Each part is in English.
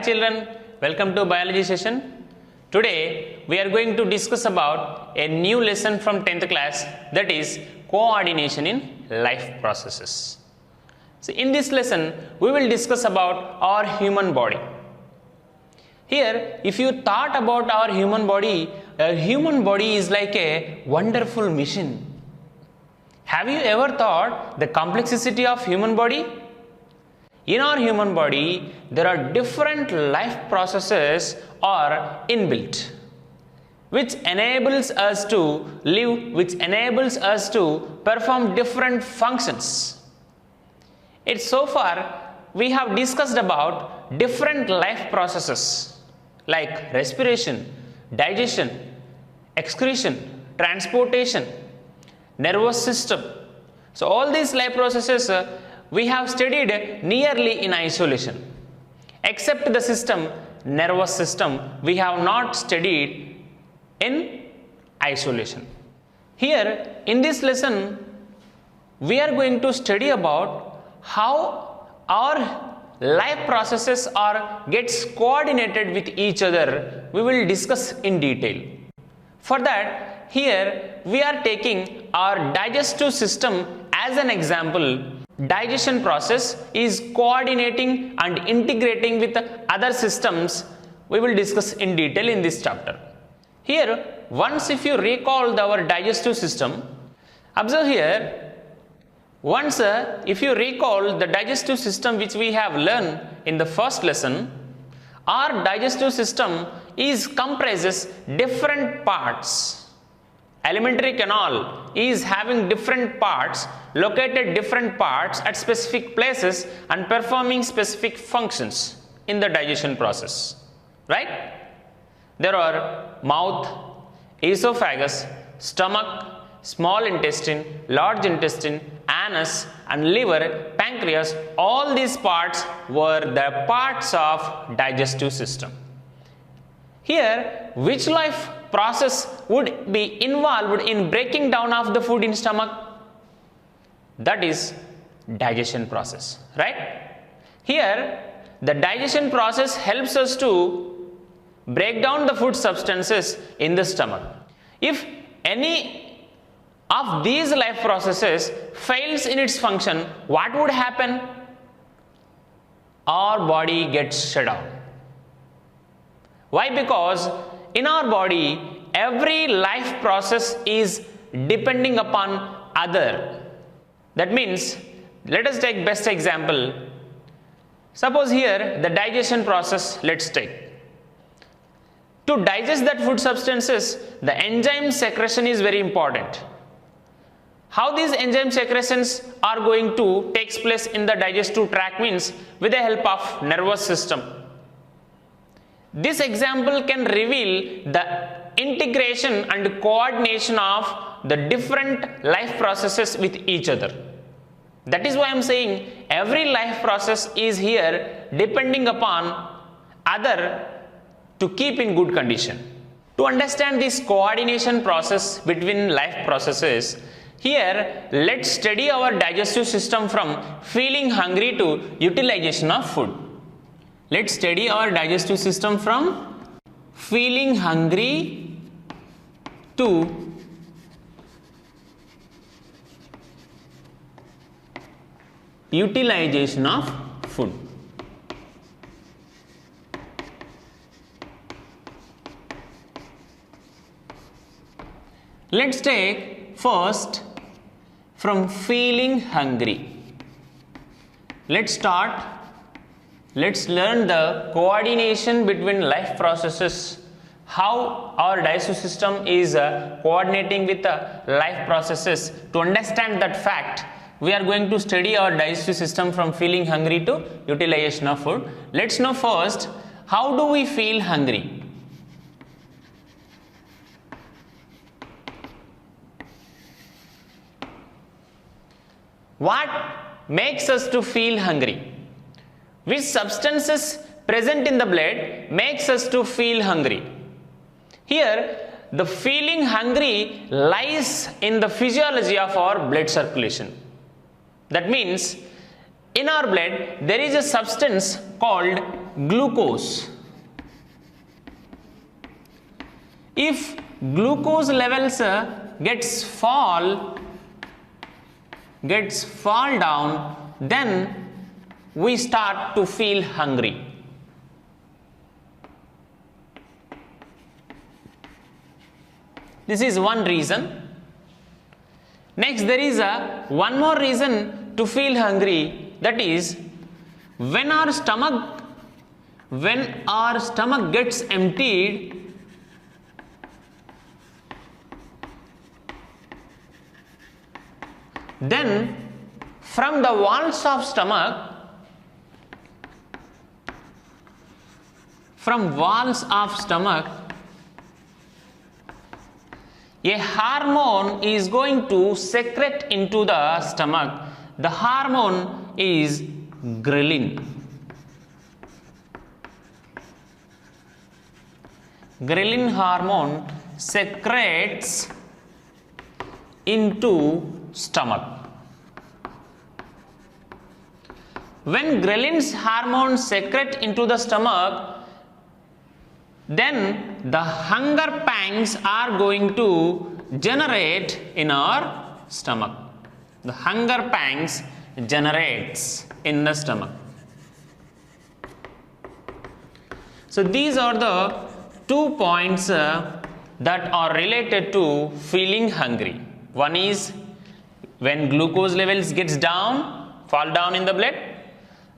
children, welcome to biology session. Today we are going to discuss about a new lesson from 10th class, that is coordination in life processes. So in this lesson we will discuss about our human body. Here if you thought about our human body is like a wonderful machine. Have you ever thought the complexity of human body? In our human body, there are different life processes are inbuilt, which enables us to live, which enables us to perform different functions. So far, we have discussed about different life processes like respiration, digestion, excretion, transportation, nervous system. So all these life processes we have studied nearly in isolation, except the system, nervous system, we have not studied in isolation. Here in this lesson, we are going to study about how our life processes gets coordinated with each other. We will discuss in detail. For that, here we are taking our digestive system as an example. Digestion process is coordinating and integrating with other systems. We will discuss in detail in this chapter. Here, once if you recall our digestive system, observe here, once if you recall the digestive system which we have learned in the first lesson, our digestive system comprises different parts. Alimentary canal is having different parts, located different parts at specific places and performing specific functions in the digestion process, right? There are mouth, esophagus, stomach, small intestine, large intestine, anus and liver, pancreas. All these parts were the parts of digestive system. Here, which life process would be involved in breaking down of the food in stomach? That is digestion process, right? Here, the digestion process helps us to break down the food substances in the stomach. If any of these life processes fails in its function, what would happen? Our body gets shut down. Why? Because in our body, every life process is depending upon other. That means, let us take best example. Suppose here the digestion process, let's take. To digest that food substances, the enzyme secretion is very important. How these enzyme secretions are going to take place in the digestive tract means with the help of nervous system. This example can reveal the integration and coordination of the different life processes with each other. That is why I am saying every life process is here depending upon other to keep in good condition. To understand this coordination process between life processes, here let's study our digestive system from feeling hungry to utilization of food. Let's study our digestive system from feeling hungry to utilization of food. Let's take first from feeling hungry. Let's learn the coordination between life processes, how our digestive system is coordinating with life processes. To understand that fact, we are going to study our digestive system from feeling hungry to utilization of food. Let's know first, how do we feel hungry? What makes us to feel hungry? Which substances present in the blood makes us to feel hungry? Here, the feeling hungry lies in the physiology of our blood circulation. That means, in our blood, there is a substance called glucose. If glucose levels gets fall down, then we start to feel hungry. This is one reason. Next, there is one more reason to feel hungry, that is when our stomach gets emptied, then from the walls of stomach, a hormone is going to secrete into the stomach. The hormone is ghrelin. Ghrelin hormone secretes into stomach. When ghrelin's hormone secrete into the stomach, then the hunger pangs are going to generate in our stomach. The hunger pangs generates in the stomach. So these are the 2 points that are related to feeling hungry. One is when glucose levels fall down in the blood,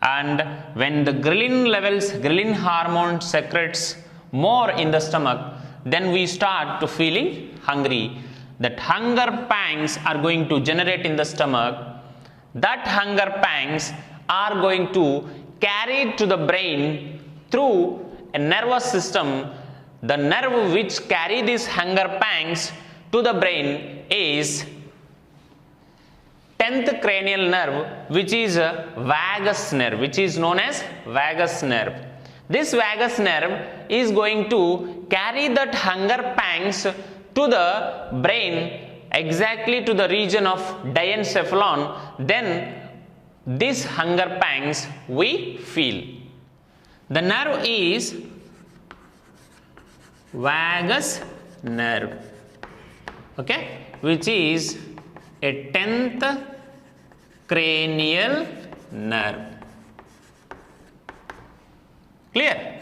and when the ghrelin hormone secretes more in the stomach, then we start to feeling hungry. That hunger pangs are going to generate in the stomach. That hunger pangs are going to carry to the brain through a nervous system. The nerve which carry these hunger pangs to the brain is 10th cranial nerve, which is a vagus nerve, which is known as vagus nerve. This vagus nerve is going to carry that hunger pangs to the brain, exactly to the region of diencephalon. Then these hunger pangs we feel. The nerve is vagus nerve, okay, which is a 10th cranial nerve. Clear?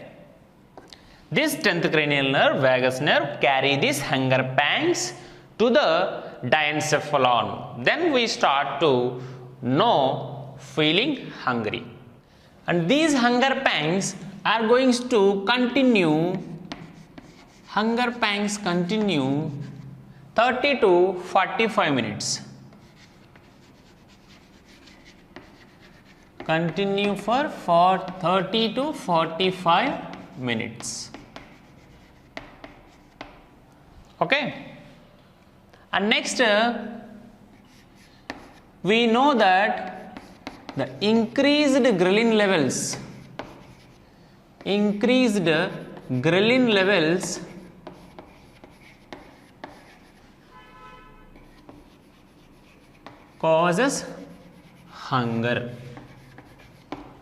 This 10th cranial nerve, vagus nerve, carry these hunger pangs to the diencephalon. Then we start to know feeling hungry. And these hunger pangs are going to continue. Hunger pangs continue 30 to 45 minutes. Continue for 30 to 45 minutes. Okay. And next, we know that the increased ghrelin levels causes hunger.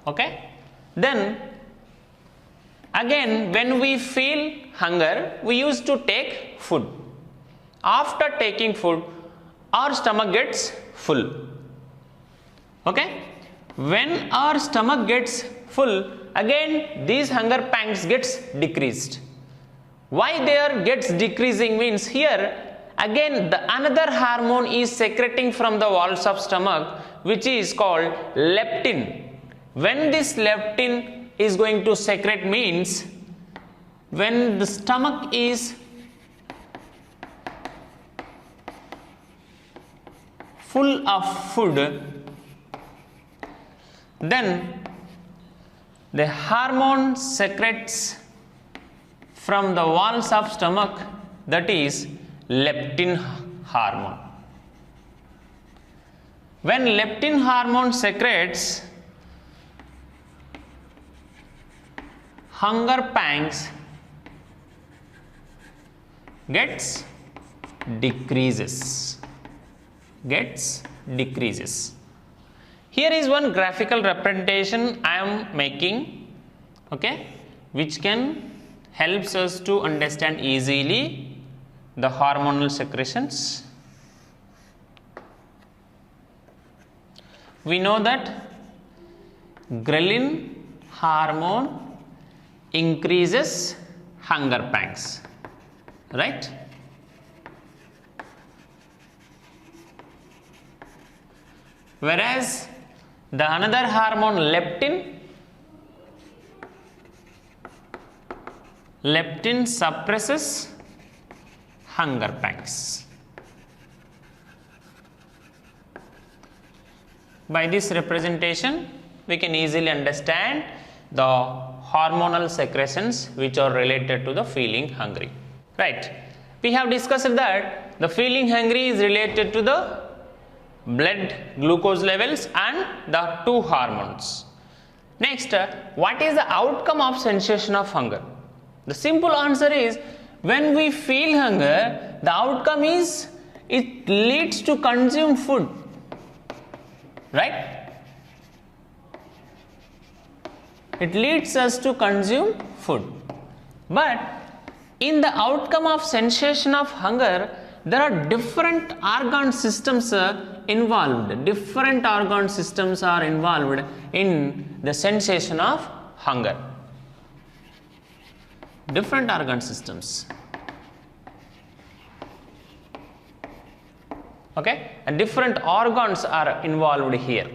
Okay, then again when we feel hunger, we used to take food. After taking food, our stomach gets full. Okay, when our stomach gets full, again these hunger pangs gets decreased. Why they gets decreasing means, here again another hormone is secreting from the walls of stomach, which is called leptin. When this leptin is going to secrete means, when the stomach is full of food, then the hormone secretes from the walls of stomach, that is leptin hormone. When leptin hormone secretes, hunger pangs gets decreases. Here is one graphical representation I am making okay, which can helps us to understand easily the hormonal secretions. We know that ghrelin hormone increases hunger pangs, right? Whereas the another hormone leptin suppresses hunger pangs. By this representation, we can easily understand the hormonal secretions which are related to the feeling hungry, right? We have discussed that the feeling hungry is related to the blood glucose levels and the two hormones. Next, what is the outcome of sensation of hunger? The simple answer is, when we feel hunger, the outcome is it leads to consume food, right? It leads us to consume food. But in the outcome of sensation of hunger, there are different organ systems involved. Different organ systems are involved in the sensation of hunger. Different organ systems. Okay, and different organs are involved here.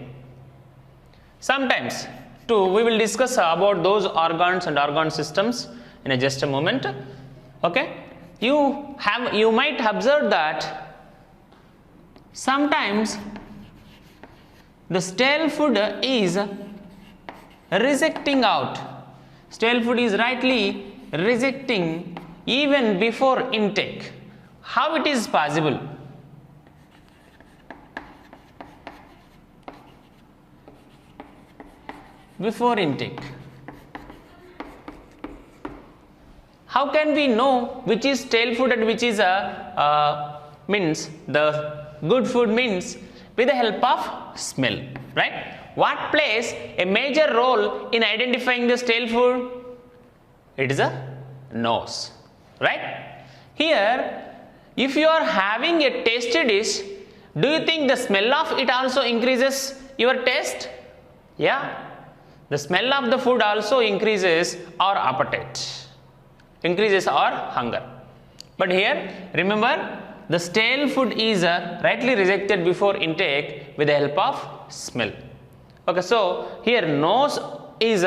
Sometimes too, we will discuss about those organs and organ systems in just a moment. Okay, you might observe that sometimes the stale food is rejecting out. Stale food is rightly rejecting even before intake. How it is possible? Before intake. How can we know which is stale food and which is means the good food means? With the help of smell, right? What plays a major role in identifying the stale food? It is a nose, right? Here, if you are having a tasty dish, do you think the smell of it also increases your taste? Yeah. The smell of the food also increases our appetite, increases our hunger. But here, remember, the stale food is rightly rejected before intake with the help of smell. Okay, so here nose is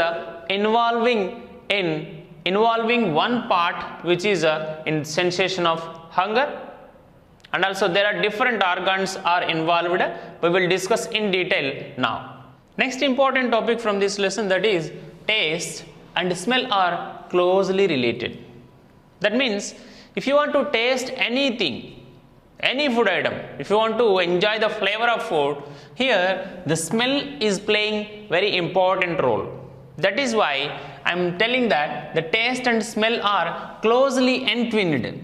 involving one part which is in sensation of hunger, and also there are different organs are involved. We will discuss in detail now. Next important topic from this lesson, that is taste and smell are closely related. That means if you want to taste anything, any food item, if you want to enjoy the flavor of food, here the smell is playing very important role. That is why I am telling that the taste and smell are closely entwined.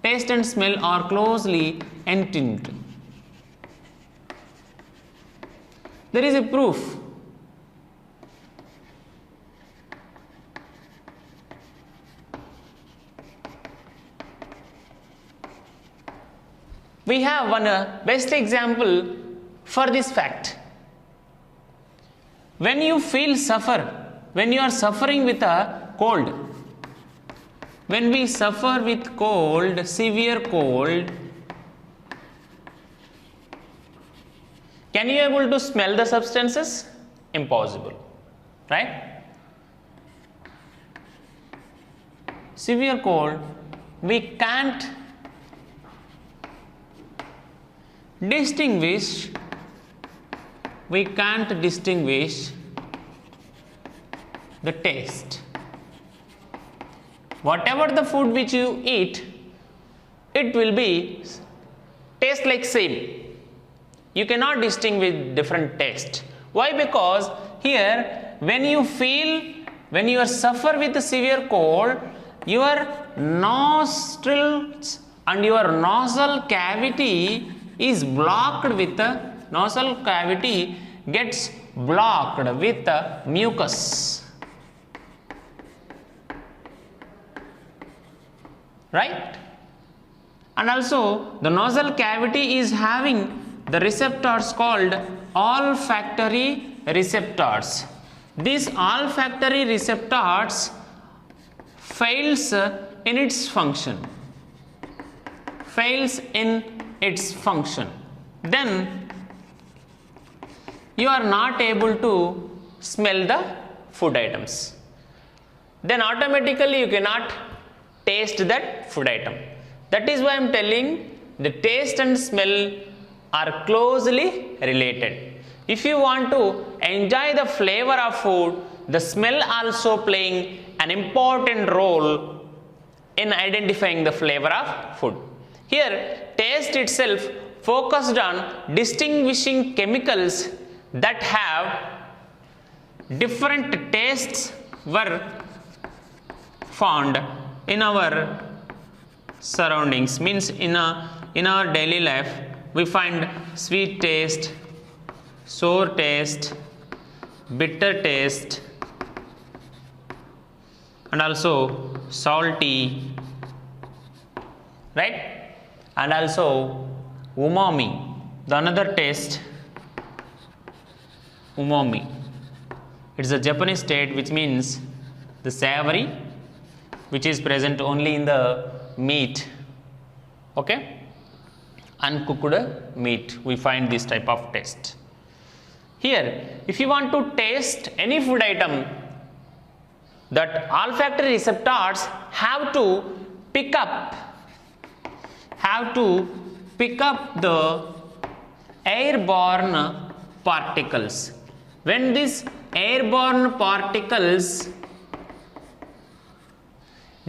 Taste and smell are closely entwined. There is a proof. We have one best example for this fact. When you when you are suffering with a cold, when we suffer with cold, severe cold, can you able to smell the substances? Impossible, right? Severe cold, we can't distinguish the taste. Whatever the food which you eat, it will be taste like same. You cannot distinguish different taste. Why? Because here when you are suffer with a severe cold, your nostrils and your nasal cavity is blocked with gets blocked with mucus. right? And also the nasal cavity is having the receptors called olfactory receptors. These olfactory receptors fails in its function. Then you are not able to smell the food items. Then automatically you cannot taste that food item. That is why I am telling the taste and smell are closely related. If you want to enjoy the flavor of food, the smell also playing an important role in identifying the flavor of food. Here, taste itself focused on distinguishing chemicals that have different tastes were found in our surroundings, means in our daily life we find sweet taste, sour taste, bitter taste, and also salty, right? And also umami, the another taste, umami. It's a Japanese state which means the savory, which is present only in the meat, okay? Uncooked meat, we find this type of taste. Here, if you want to taste any food item, that olfactory receptors have to pick up the airborne particles. When these airborne particles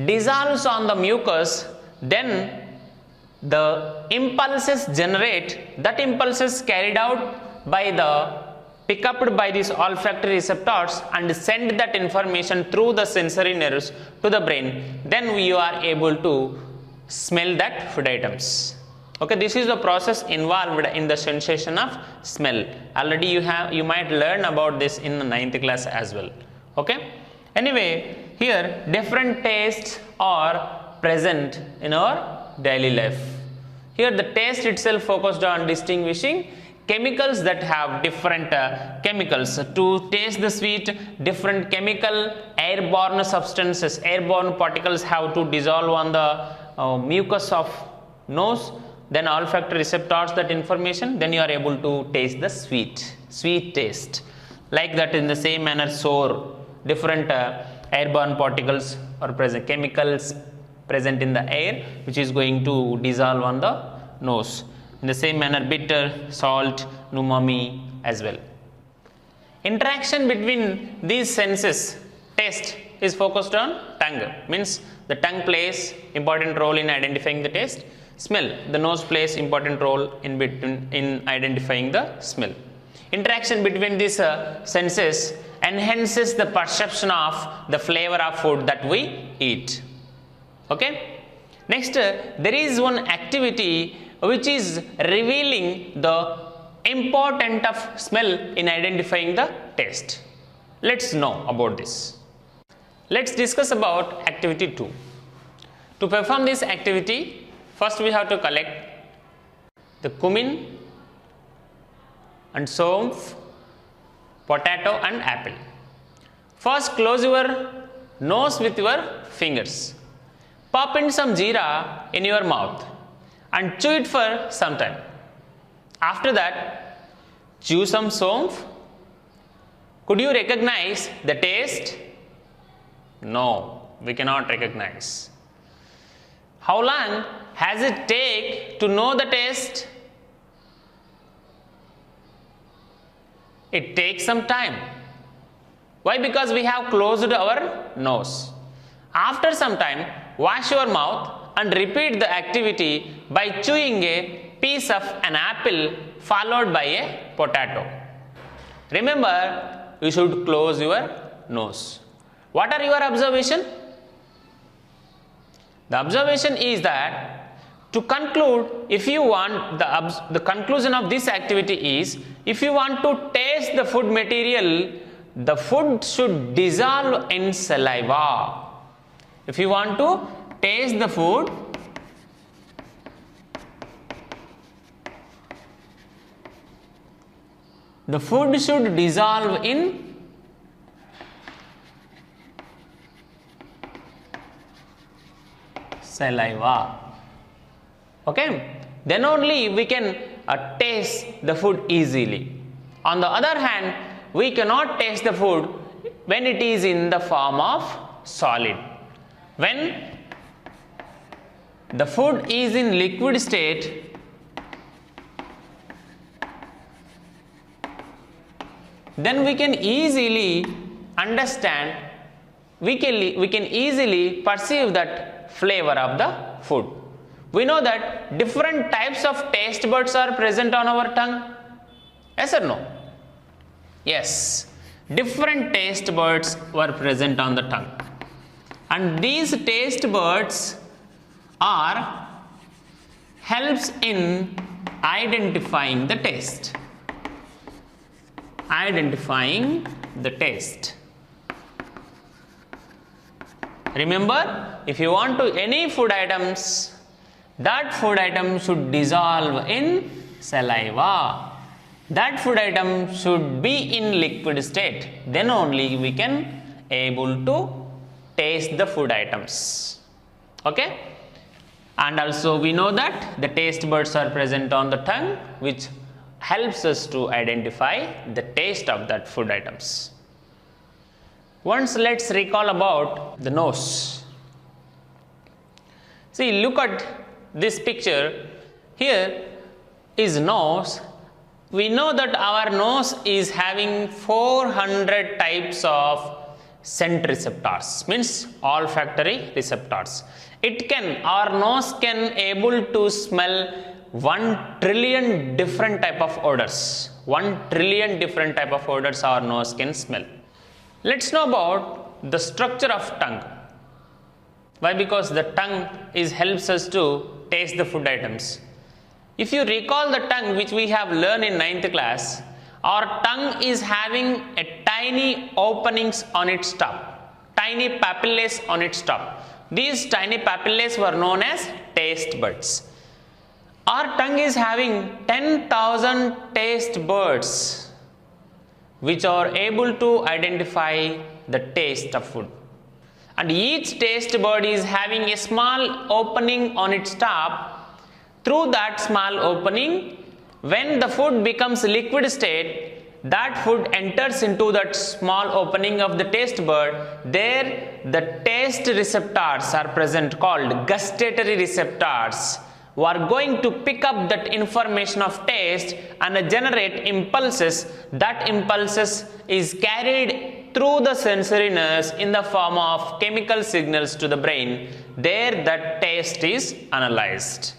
dissolves on the mucus, then the impulses generate, that impulses carried out by the picked up by these olfactory receptors and send that information through the sensory nerves to the brain. Then you are able to smell that food items. Okay, this is the process involved in the sensation of smell. Already you might learn about this in the 9th class as well. Okay. Anyway, here different tastes are present in our daily life. Here the taste itself focused on distinguishing chemicals that have different chemicals. To taste the sweet, different chemical airborne substances, airborne particles have to dissolve on the mucus of nose, then olfactory receptors that information, then you are able to taste the sweet taste. Like that, in the same manner, sour, different airborne particles are present, chemicals present in the air which is going to dissolve on the nose. In the same manner, bitter, salt, umami as well. Interaction between these senses, taste is focused on tongue, means the tongue plays important role in identifying the taste. Smell, the nose plays important role in identifying the smell. Interaction between these senses enhances the perception of the flavor of food that we eat. Okay. Next, there is one activity which is revealing the importance of smell in identifying the taste. Let's know about this. Let's discuss about activity 2. To perform this activity, first we have to collect the cumin and somph, potato and apple. First, close your nose with your fingers. Pop in some jeera in your mouth and chew it for some time. After that, chew some somph. Could you recognize the taste? No, we cannot recognize. How long has it take to know the taste? It takes some time. Why? Because we have closed our nose. After some time, wash your mouth and repeat the activity by chewing a piece of an apple followed by a potato. Remember, you should close your nose. What are your observation? The observation is that to conclude, if you want the conclusion of this activity is, if you want to taste the food material, the food should dissolve in saliva. If you want to taste the food, the food should dissolve in saliva. Okay, then only we can taste the food easily. On the other hand, we cannot taste the food when it is in the form of solid. When the food is in liquid state, then we can easily understand, we can easily perceive that flavor of the food. We know that different types of taste buds are present on our tongue. Yes or no? Yes. Different taste buds were present on the tongue. And these taste buds helps in identifying the taste. Identifying the taste. Remember, if you want to any food items, that food item should dissolve in saliva. That food item should be in liquid state. Then only we can able to taste the food items. Okay? And also we know that the taste buds are present on the tongue, which helps us to identify the taste of that food items. Once let's recall about the nose. See, look at this picture. Here is nose. We know that our nose is having 400 types of scent receptors, means olfactory receptors. Our nose can able to smell 1 trillion different type of odors. 1 trillion different type of odors our nose can smell. Let's know about the structure of tongue. Why? Because the tongue helps us to taste the food items. If you recall the tongue which we have learned in 9th class, our tongue is having a tiny openings on its top, tiny papillae on its top. These tiny papillae were known as taste buds. Our tongue is having 10,000 taste buds which are able to identify the taste of food. And each taste bud is having a small opening on its top. Through that small opening, when the food becomes liquid state, that food enters into that small opening of the taste bud. There the taste receptors are present, called gustatory receptors, who are going to pick up that information of taste and generate impulses. That impulses is carried through the sensory nerves in the form of chemical signals to the brain. There the taste is analyzed.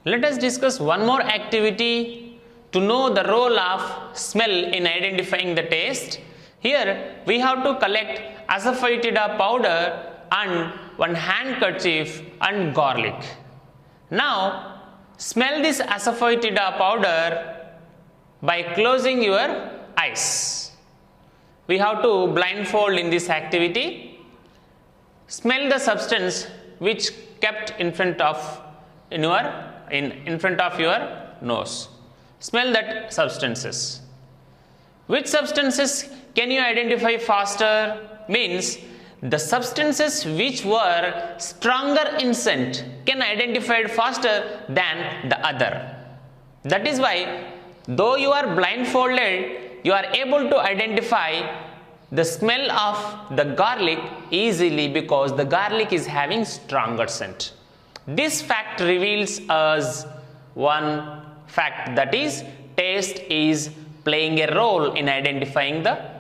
Let us discuss one more activity to know the role of smell in identifying the taste. Here we have to collect asafoetida powder and one handkerchief and garlic. Now smell this asafoetida powder by closing your eyes. We have to blindfold in this activity. Smell the substance which kept in front of your nose. Smell that substances. Which substances can you identify faster? Means the substances which were stronger in scent can identified faster than the other. That is why, though you are blindfolded, you are able to identify the smell of the garlic easily, because the garlic is having stronger scent. This fact reveals us one fact, that is, taste is playing a role in identifying the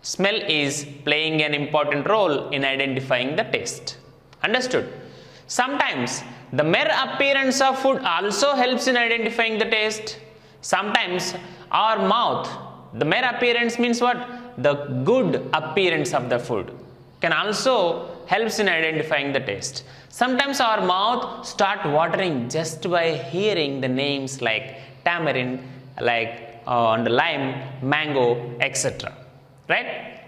smell, is playing an important role in identifying the taste. Understood? Sometimes the mere appearance of food also helps in identifying the taste. Sometimes our mouth, the mere appearance means what? The good appearance of the food can also helps in identifying the taste. Sometimes our mouth start watering just by hearing the names like tamarind, like lime, mango, etc. Right?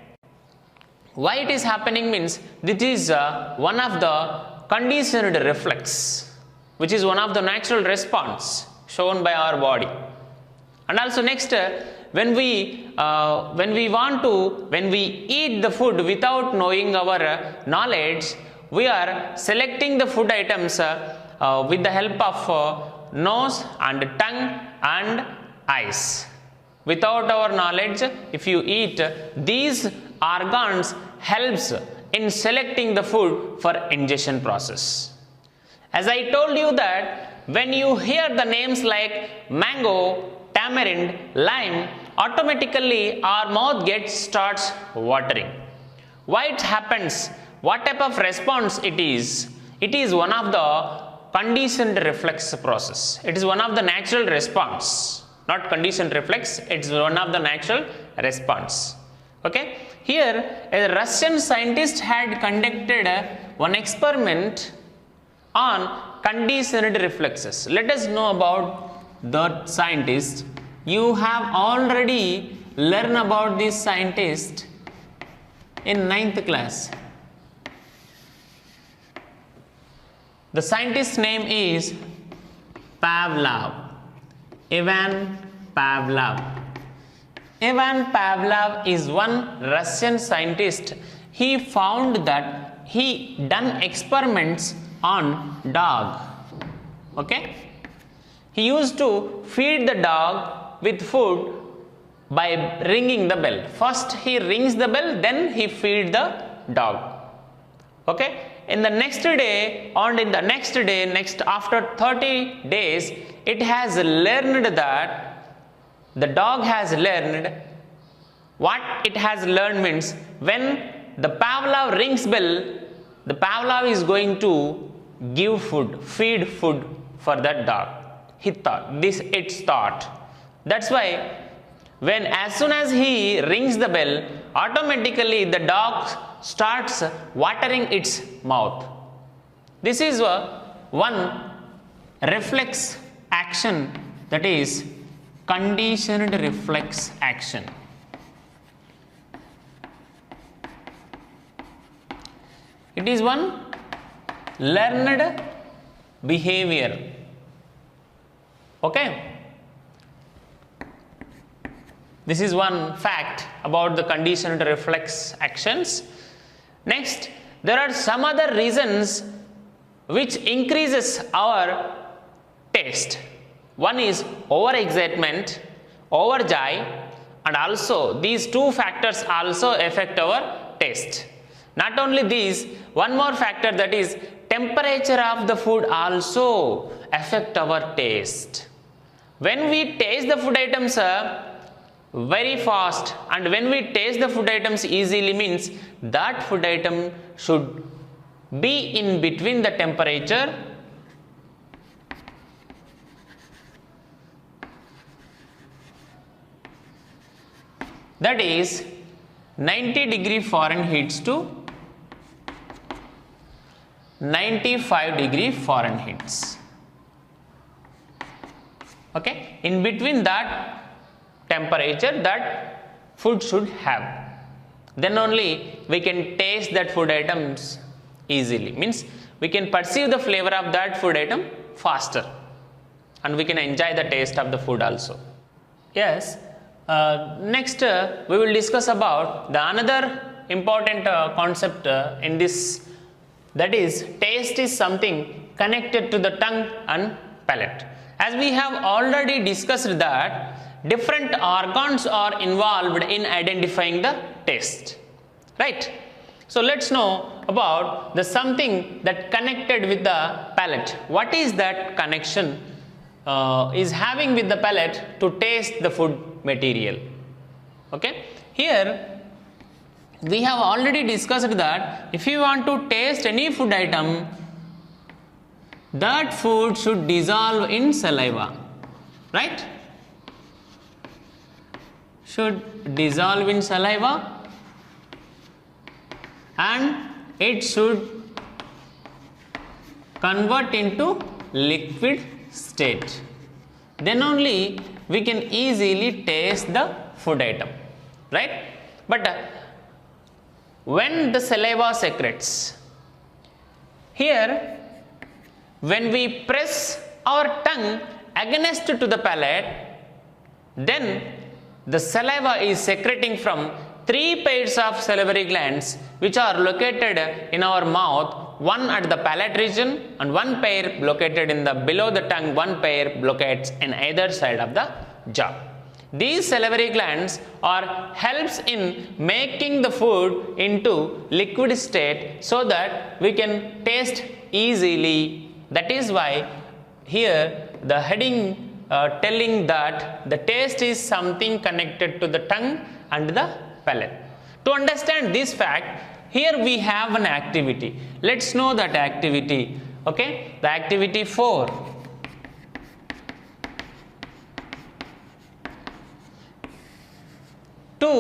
Why it is happening means this is one of the conditioned reflex, which is one of the natural response shown by our body. And also next, when we eat the food without knowing our knowledge, we are selecting the food items with the help of nose and tongue and eyes. Without our knowledge, if you eat, these organs helps in selecting the food for ingestion process. As I told you that when you hear the names like mango, tamarind, lime, automatically our mouth starts watering. Why it happens? What type of response it is? It is one of the conditioned reflex process. It is one of the natural response. Not conditioned reflex, it is one of the natural response. Okay. Here a Russian scientist had conducted one experiment on conditioned reflexes. Let us know about the scientist. You have already learned about this scientist in 9th class. The scientist's name is Pavlov. Ivan Pavlov. Ivan Pavlov is one Russian scientist. He found that he done experiments on dog. Okay? He used to feed the dog with food by ringing the bell. First he rings the bell, then he feed the dog. Okay? In the next day, after 30 days, it has learned that the dog has learned. What it has learned means when the Pavlov rings bell, the Pavlov is going to give food, feed food for that dog. He thought, it's thought. That's why when as soon as he rings the bell, automatically the dog starts watering its mouth. This is one reflex action, that is conditioned reflex action. It is one learned behavior. Okay? This is one fact about the conditioned reflex actions. Next, there are some other reasons which increases our taste. One is overexcitement, overjoy, and also these two factors also affect our taste. Not only these, one more factor, that is temperature of the food also affect our taste. When we taste the food items very fast, and when we taste the food items easily, means that food item should be in between the temperature that is 90° Fahrenheit to 95° Fahrenheit. Okay, in between that temperature that food should have, then only we can taste that food items easily, means we can perceive the flavor of that food item faster and we can enjoy the taste of the food also. Yes, next we will discuss about the another important concept in this, that is taste is something connected to the tongue and palate. As we have already discussed that different organs are involved in identifying the taste, right? So let's know about the something that connected with the palate. What is that connection is having with the palate to taste the food material? Okay, here we have already discussed that if you want to taste any food item, that food should dissolve in saliva, right? Should dissolve in saliva and it should convert into liquid state. Then only we can easily taste the food item, right? But when the saliva secretes, Here, when we press our tongue against to the palate, then the saliva is secreting from 3 pairs of salivary glands which are located in our mouth, one at the palate region and one pair located in the below the tongue, one pair locates in either side of the jaw. These salivary glands are helps in making the food into liquid state so that we can taste easily. That is why here the heading telling that the taste is something connected to the tongue and the palate. To understand this fact, here we have an activity. Let's know that activity. Okay, the activity 4. To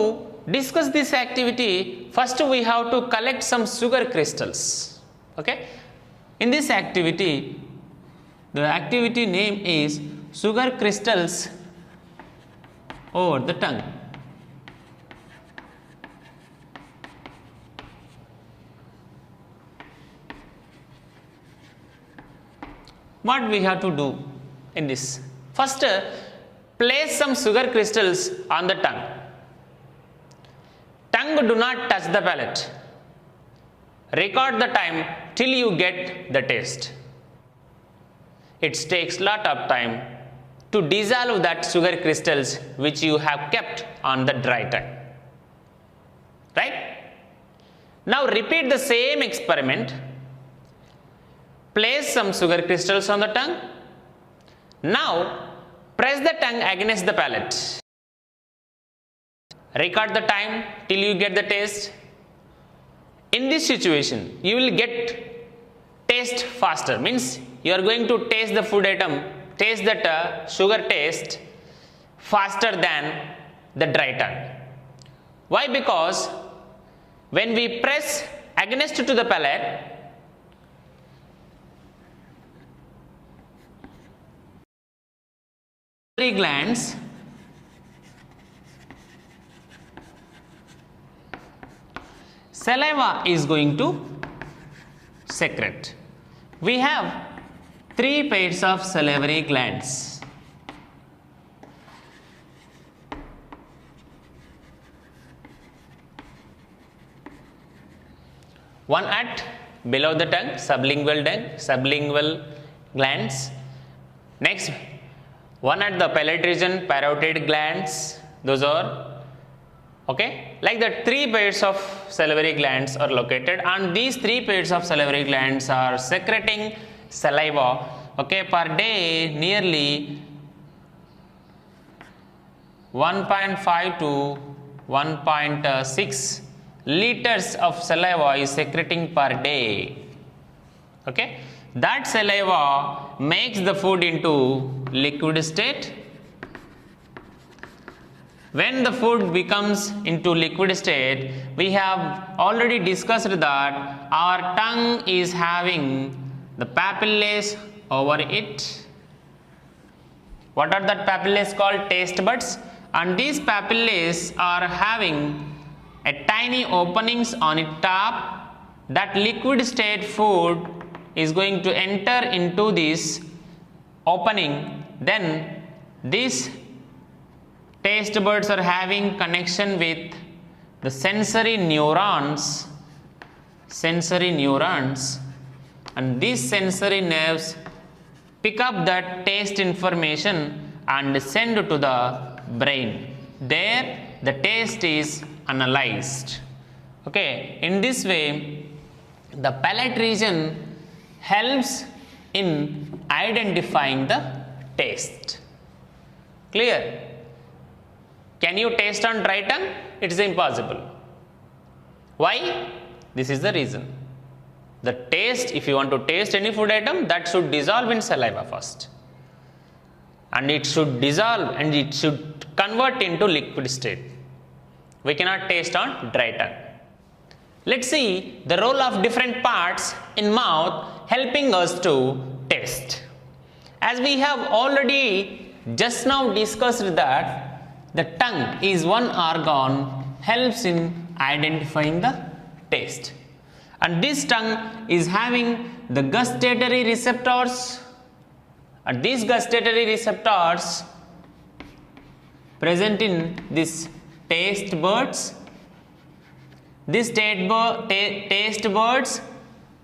discuss this activity, first we have to collect some sugar crystals. Okay, in this activity, the activity name is sugar crystals over the tongue. What we have to do in this? First, place some sugar crystals on the tongue. Tongue do not touch the palate. Record the time till you get the taste. It takes lot of time to dissolve that sugar crystals which you have kept on the dry tongue. Right? Now repeat the same experiment. Place some sugar crystals on the tongue. Now press the tongue against the palate. Record the time till you get the taste. In this situation, you will get taste faster. Means you are going to taste the food item, taste that sugar taste faster than the dry tongue. Why? Because when we press against to the palate, glands saliva is going to secrete. We have 3 pairs of salivary glands. One at below the tongue, sublingual glands. Next, one at the palate region, parotid glands. Those are okay. Like that, 3 pairs of salivary glands are located, and these 3 pairs of salivary glands are secreting saliva. Okay, per day nearly 1.5 to 1.6 liters of saliva is secreting per day. Okay, that saliva makes the food into liquid state. When the food becomes into liquid state, we have already discussed that our tongue is having the papillae over it. What are that papillae called? Taste buds. And these papillae are having a tiny openings on its top. That liquid state food is going to enter into this opening. Then these taste buds are having connection with the sensory neurons, and these sensory nerves pick up that taste information and send to the brain. There the taste is analyzed. Okay, in this way the palate region helps in identifying the taste. Clear? Can you taste on dry tongue? It is impossible. Why? This is the reason. The taste, if you want to taste any food item, that should dissolve in saliva first. And it should dissolve and it should convert into liquid state. We cannot taste on dry tongue. Let's see the role of different parts in mouth helping us to taste. As we have already just now discussed that the tongue is one organ helps in identifying the taste, and this tongue is having the gustatory receptors, and these gustatory receptors present in this taste buds. These taste buds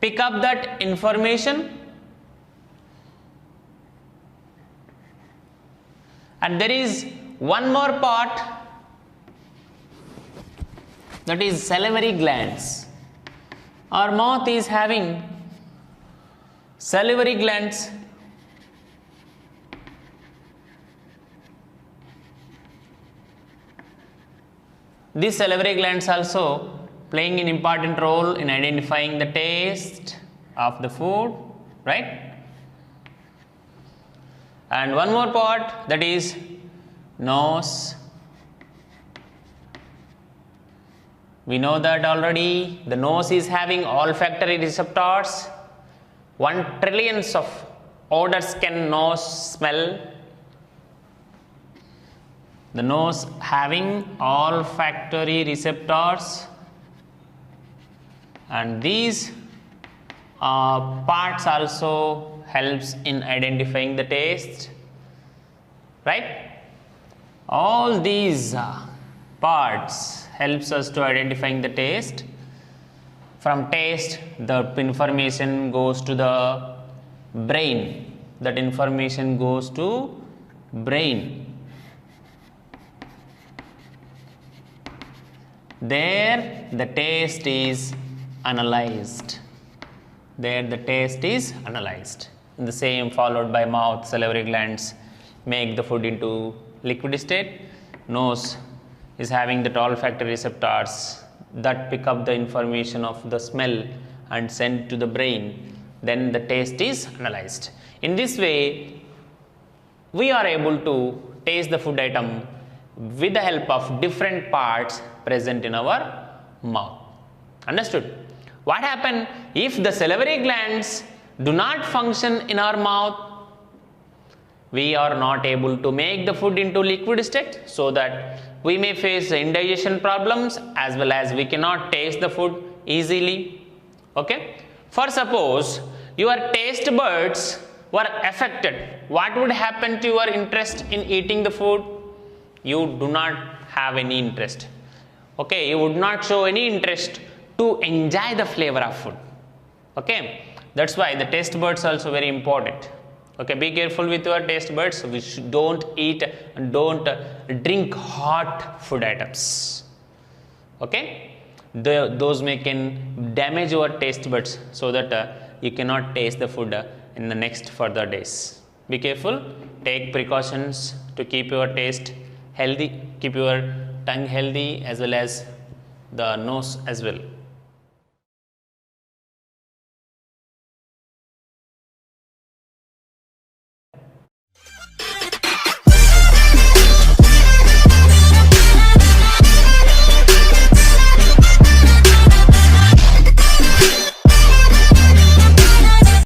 pick up that information, and there is one more part, that is salivary glands. Our mouth is having salivary glands. These salivary glands also playing an important role in identifying the taste of the food, right? And one more part, that is nose. We know that already. The nose is having olfactory receptors. 1 trillion of odors can nose smell. The nose having olfactory receptors, and these parts also helps in identifying the taste, right? All these parts helps us to identifying the taste. From taste, the information goes to the brain. That information goes to brain. There the taste is analyzed. There the taste is analyzed. In the same, followed by mouth, salivary glands make the food into liquid state. Nose is having the olfactory receptors that pick up the information of the smell and send to the brain. Then the taste is analyzed. In this way, we are able to taste the food item with the help of different parts present in our mouth. Understood? What happens if the salivary glands do not function in our mouth? We are not able to make the food into liquid state, so that we may face indigestion problems, as well as we cannot taste the food easily. Okay? For suppose your taste buds were affected, what would happen to your interest in eating the food? You do not have any interest. Okay, you would not show any interest to enjoy the flavor of food. Okay, that's why the taste buds also very important. Okay, be careful with your taste buds. We don't eat and don't drink hot food items. Okay, those can damage your taste buds, so that you cannot taste the food in the next further days. Be careful. Take precautions to keep your taste healthy, keep your tongue healthy, as well as the nose as well.